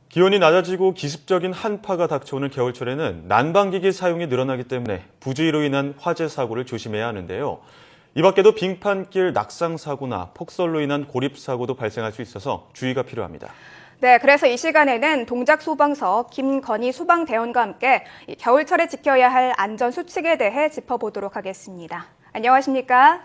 기온이 낮아지고 기습적인 한파가 닥쳐오는 겨울철에는 난방기기 사용이 늘어나기 때문에 부주의로 인한 화재 사고를 조심해야 하는데요. 이 밖에도 빙판길 낙상 사고나 폭설로 인한 고립 사고도 발생할 수 있어서 주의가 필요합니다. 네, 그래서 이 시간에는 동작 소방서 김건희 소방대원과 함께 겨울철에 지켜야 할 안전 수칙에 대해 짚어보도록 하겠습니다. 안녕하십니까?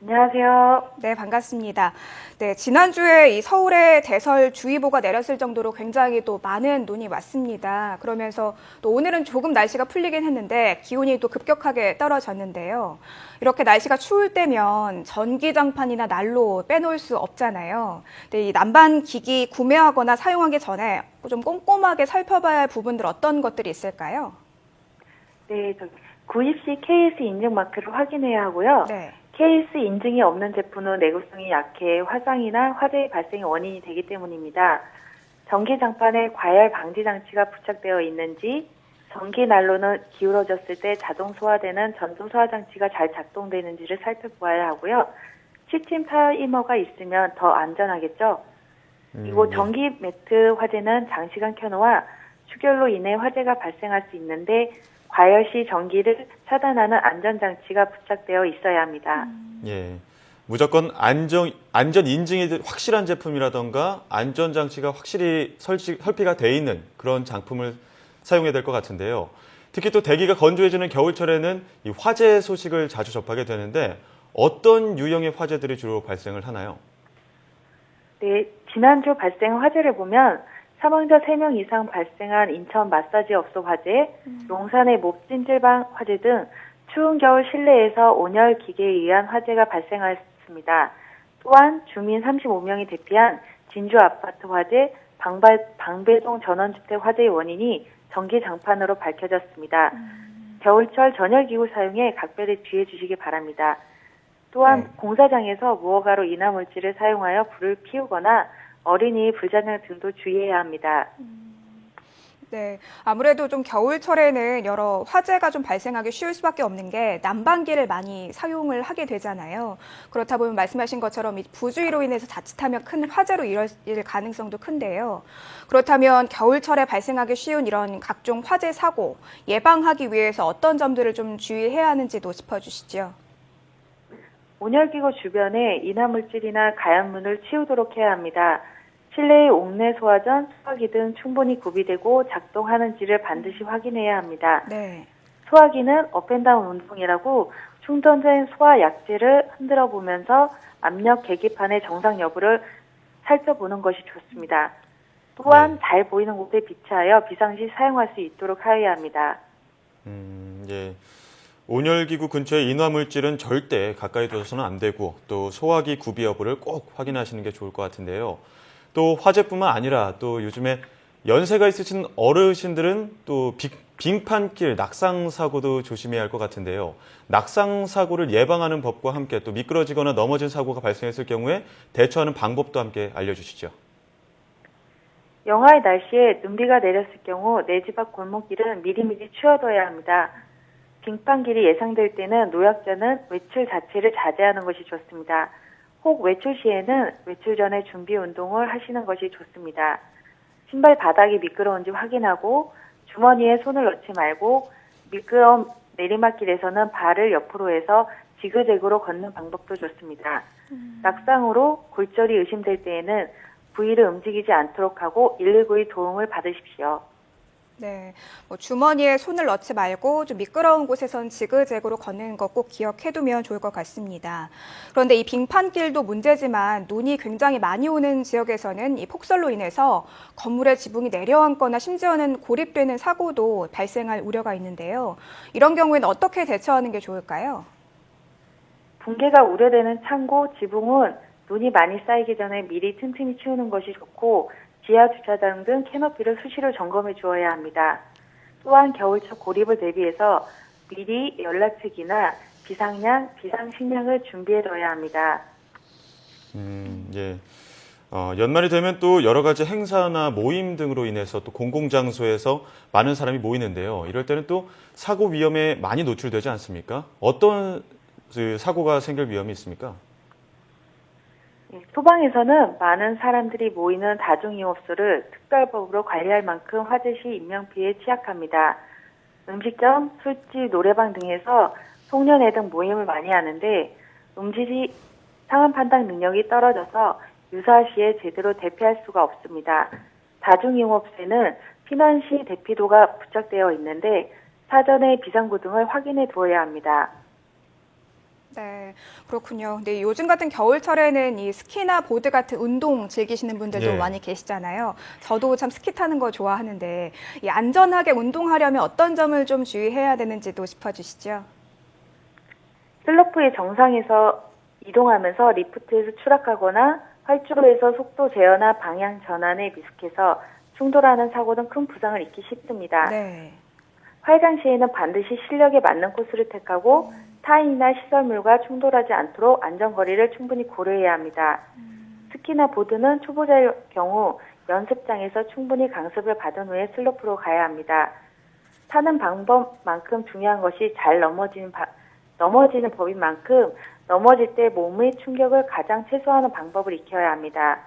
안녕하세요. 네, 반갑습니다. 네, 지난주에 이 서울에 대설주의보가 내렸을 정도로 굉장히 또 많은 눈이 왔습니다. 그러면서 또 오늘은 조금 날씨가 풀리긴 했는데 기온이 또 급격하게 떨어졌는데요. 이렇게 날씨가 추울 때면 전기장판이나 난로 빼놓을 수 없잖아요. 근데 이 난방기기 구매하거나 사용하기 전에 좀 꼼꼼하게 살펴봐야 할 부분들 어떤 것들이 있을까요? 네, 구입 시 KS 인증 마크를 확인해야 하고요. 네. KS 인증이 없는 제품은 내구성이 약해 화상이나 화재의 발생의 원인이 되기 때문입니다. 전기장판에 과열 방지 장치가 부착되어 있는지, 전기 난로는 기울어졌을 때 자동 소화되는 전동 소화 장치가 잘 작동되는지를 살펴보아야 하고요. 시스템 타이머가 있으면 더 안전하겠죠. 그리고 전기 매트 화재는 장시간 켜놓아 축열로 인해 화재가 발생할 수 있는데 과열 시 전기를 차단하는 안전장치가 부착되어 있어야 합니다. 예, 무조건 안전 인증이 확실한 제품이라던가 안전장치가 확실히 설비가 돼 있는 그런 장품을 사용해야 될 것 같은데요. 특히 또 대기가 건조해지는 겨울철에는 이 화재 소식을 자주 접하게 되는데 어떤 유형의 화재들이 주로 발생을 하나요? 네, 지난주 발생 화재를 보면 사망자 3명 이상 발생한 인천 마사지 업소 화재, 용산의 몹찜질방 화재 등 추운 겨울 실내에서 온열 기계에 의한 화재가 발생하였습니다. 또한 주민 35명이 대피한 진주 아파트 화재, 방배동 전원주택 화재의 원인이 전기장판으로 밝혀졌습니다. 겨울철 전열기구 사용에 각별히 주의해 주시기 바랍니다. 또한 공사장에서 무허가로 인화물질을 사용하여 불을 피우거나 어린이 불장난 등도 주의해야 합니다. 네, 아무래도 좀 겨울철에는 여러 화재가 좀 발생하기 쉬울 수밖에 없는 게 난방기를 많이 사용을 하게 되잖아요. 그렇다 보면 말씀하신 것처럼 이 부주의로 인해서 자칫하면 큰 화재로 이어질 가능성도 큰데요. 그렇다면 겨울철에 발생하기 쉬운 이런 각종 화재 사고 예방하기 위해서 어떤 점들을 좀 주의해야 하는지도 짚어주시죠. 온열기구 주변에 인화물질이나 가연문을 치우도록 해야 합니다. 실내의 옥내 소화전, 소화기 등 충분히 구비되고 작동하는지를 반드시 확인해야 합니다. 네. 소화기는 업앤다운 운동이라고 충전된 소화 약재를 흔들어 보면서 압력 계기판의 정상 여부를 살펴보는 것이 좋습니다. 또한 잘 보이는 곳에 비치하여 비상시 사용할 수 있도록 하여야 합니다. 예. 온열기구 근처에 인화물질은 절대 가까이 둬서는 안 되고 또 소화기 구비 여부를 꼭 확인하시는 게 좋을 것 같은데요. 또 화재뿐만 아니라 또 요즘에 연세가 있으신 어르신들은 또 빙판길 낙상 사고도 조심해야 할 것 같은데요. 낙상 사고를 예방하는 법과 함께 또 미끄러지거나 넘어진 사고가 발생했을 경우에 대처하는 방법도 함께 알려주시죠. 영하의 날씨에 눈비가 내렸을 경우 내 집 앞 골목길은 미리미리 치워둬야 합니다. 빙판길이 예상될 때는 노약자는 외출 자체를 자제하는 것이 좋습니다. 혹 외출 시에는 외출 전에 준비 운동을 하시는 것이 좋습니다. 신발 바닥이 미끄러운지 확인하고 주머니에 손을 넣지 말고 미끄러운 내리막길에서는 발을 옆으로 해서 지그재그로 걷는 방법도 좋습니다. 낙상으로 골절이 의심될 때에는 부위를 움직이지 않도록 하고 119의 도움을 받으십시오. 네, 주머니에 손을 넣지 말고 좀 미끄러운 곳에선 지그재그로 걷는 거 꼭 기억해두면 좋을 것 같습니다. 그런데 이 빙판길도 문제지만 눈이 굉장히 많이 오는 지역에서는 이 폭설로 인해서 건물의 지붕이 내려앉거나 심지어는 고립되는 사고도 발생할 우려가 있는데요. 이런 경우에는 어떻게 대처하는 게 좋을까요? 붕괴가 우려되는 창고, 지붕은 눈이 많이 쌓이기 전에 미리 틈틈이 치우는 것이 좋고 지하 주차장 등 캐노피를 수시로 점검해 주어야 합니다. 또한 겨울철 고립을 대비해서 미리 연락책이나 비상약, 비상식량을 준비해 둬야 합니다. 예. 연말이 되면 또 여러 가지 행사나 모임 등으로 인해서 또 공공장소에서 많은 사람이 모이는데요. 이럴 때는 또 사고 위험에 많이 노출되지 않습니까? 어떤 사고가 생길 위험이 있습니까? 소방에서는 많은 사람들이 모이는 다중이용업소를 특별법으로 관리할 만큼 화재 시 인명피해에 취약합니다. 음식점, 술집, 노래방 등에서 송년회 등 모임을 많이 하는데 음질이 상황 판단 능력이 떨어져서 유사 시에 제대로 대피할 수가 없습니다. 다중이용업소에는 피난 시 대피도가 부착되어 있는데 사전에 비상구 등을 확인해 두어야 합니다. 네, 그렇군요. 근데 요즘 같은 겨울철에는 이 스키나 보드 같은 운동 즐기시는 분들도 예. 많이 계시잖아요. 저도 참 스키 타는 거 좋아하는데 이 안전하게 운동하려면 어떤 점을 좀 주의해야 되는지도 짚어주시죠. 슬로프의 정상에서 이동하면서 리프트에서 추락하거나 활주로에서 속도 제어나 방향 전환에 미숙해서 충돌하는 사고 등 큰 부상을 입기 쉽습니다. 네. 활강 시에는 반드시 실력에 맞는 코스를 택하고 타인이나 시설물과 충돌하지 않도록 안전거리를 충분히 고려해야 합니다. 스키나 보드는 초보자의 경우 연습장에서 충분히 강습을 받은 후에 슬로프로 가야 합니다. 타는 방법만큼 중요한 것이 잘 넘어지는 법인 만큼 넘어질 때 몸의 충격을 가장 최소화하는 방법을 익혀야 합니다.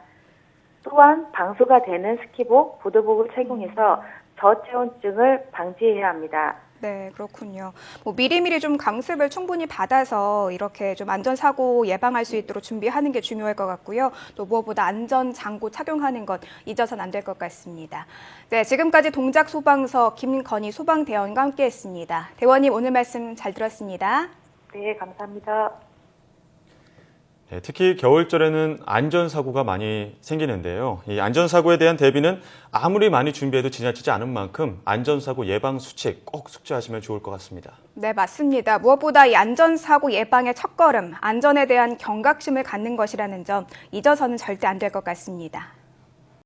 또한 방수가 되는 스키복, 보드복을 착용해서 저체온증을 방지해야 합니다. 네, 그렇군요. 뭐 미리미리 좀 강습을 충분히 받아서 이렇게 좀 안전사고 예방할 수 있도록 준비하는 게 중요할 것 같고요. 또 무엇보다 안전장구 착용하는 것 잊어서는 안 될 것 같습니다. 네, 지금까지 동작소방서 김건희 소방대원과 함께했습니다. 대원님 오늘 말씀 잘 들었습니다. 네, 감사합니다. 네, 특히 겨울철에는 안전사고가 많이 생기는데요. 이 안전사고에 대한 대비는 아무리 많이 준비해도 지나치지 않은 만큼 안전사고 예방 수칙 꼭 숙지하시면 좋을 것 같습니다. 네, 맞습니다. 무엇보다 이 안전사고 예방의 첫걸음, 안전에 대한 경각심을 갖는 것이라는 점 잊어서는 절대 안 될 것 같습니다.